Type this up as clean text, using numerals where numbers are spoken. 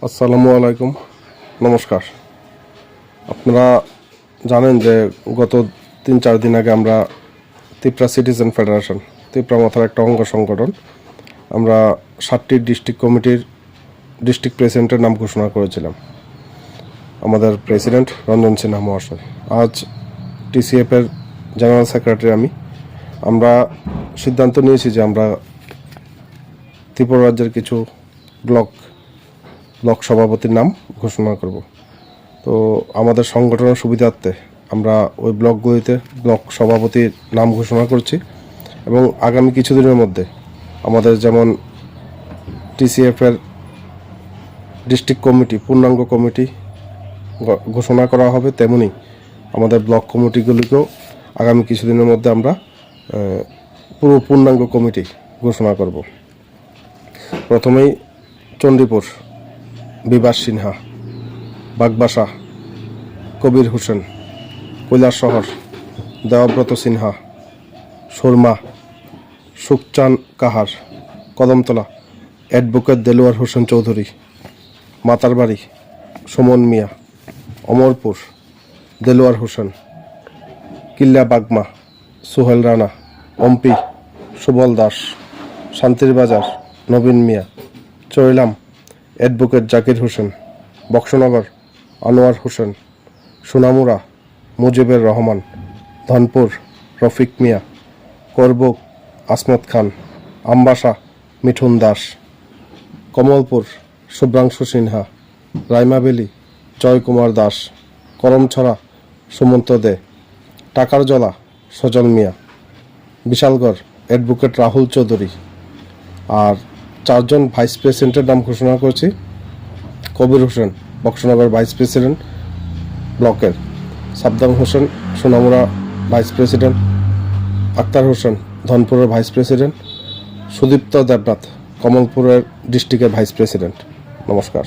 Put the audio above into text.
আসসালামু আলাইকুম, নমস্কার। আপনারা জানেন যে গত 3-4 দিন আগে আমরা ত্রিপুরা সিটিজেন ফেডারেশন, ত্রিপুরা মাথার একটা অঙ্গ সংগঠন, আমরা 7টি ডিস্ট্রিক্ট কমিটির ডিস্ট্রিক্ট প্রেসিডেন্টের নাম ঘোষণা করেছিলাম। আমাদের প্রেসিডেন্ট রঞ্জন সিনহা মহাশয়, আজ টিসিএফের জেনারেল সেক্রেটারি আমরা সিদ্ধান্ত নিয়েছি যে আমরা ত্রিপুরা রাজ্যের কিছু ব্লক সভাপতির নাম ঘোষণা করব। তো আমাদের সংগঠনের সুবিধার্থে আমরা ওই ব্লকগুলিতে ব্লক সভাপতির নাম ঘোষণা করছি এবং আগামী কিছুদিনের মধ্যে আমাদের যেমন টিসিএফের ডিস্ট্রিক্ট কমিটি পূর্ণাঙ্গ কমিটি ঘোষণা করা হবে, তেমনি আমাদের ব্লক কমিটিগুলিকেও আগামী কিছুদিনের মধ্যে আমরা পুরো পূর্ণাঙ্গ কমিটি ঘোষণা করব। প্রথমেই চণ্ডীপুর বিভাস সিনহা, বাগবাসা কবির হোসেন, কৈলাসশহর দেবব্রত সিনহা, সুরমা সুখচান কাহার, কদমতলা অ্যাডভোকেট দেলোয়ার হোসেন চৌধুরী, মাতারবাড়ি সুমন মিয়া, অমরপুর দেলোয়ার হোসেন, কিল্লা বাগমা সোহেল রানা, অম্পি সুবল দাস, শান্তির বাজার নবীন মিয়া, চৈলাম অ্যাডভোকেট জাকির হোসেন, বক্সনগর আনোয়ার হোসেন, সোনামুড়া মুজিবুর রহমান, ধনপুর রফিক মিয়া, করবুক আসমত খান, আমবাসা মিঠুন দাস, কমলপুর শুভ্রাংশু সিনহা, রাইমাবেলি জয়কুমার দাস, করমছড়া সুমন্ত দে, টাকারজলা সজল মিয়া, বিশালগড় অ্যাডভোকেট রাহুল চৌধুরী। আর 4 জন ভাইস প্রেসিডেন্টের নাম ঘোষণা করছি। কবির হোসেন বক্সনগর ভাইস প্রেসিডেন্ট ব্লকের, সাবদাম হোসেন সোনামুড়া ভাইস প্রেসিডেন্ট, আক্তার হোসেন ধনপুরের ভাইস প্রেসিডেন্ট, সুদীপ্ত দেবনাথ কমলপুরের ডিস্ট্রিক্টের ভাইস প্রেসিডেন্ট। নমস্কার।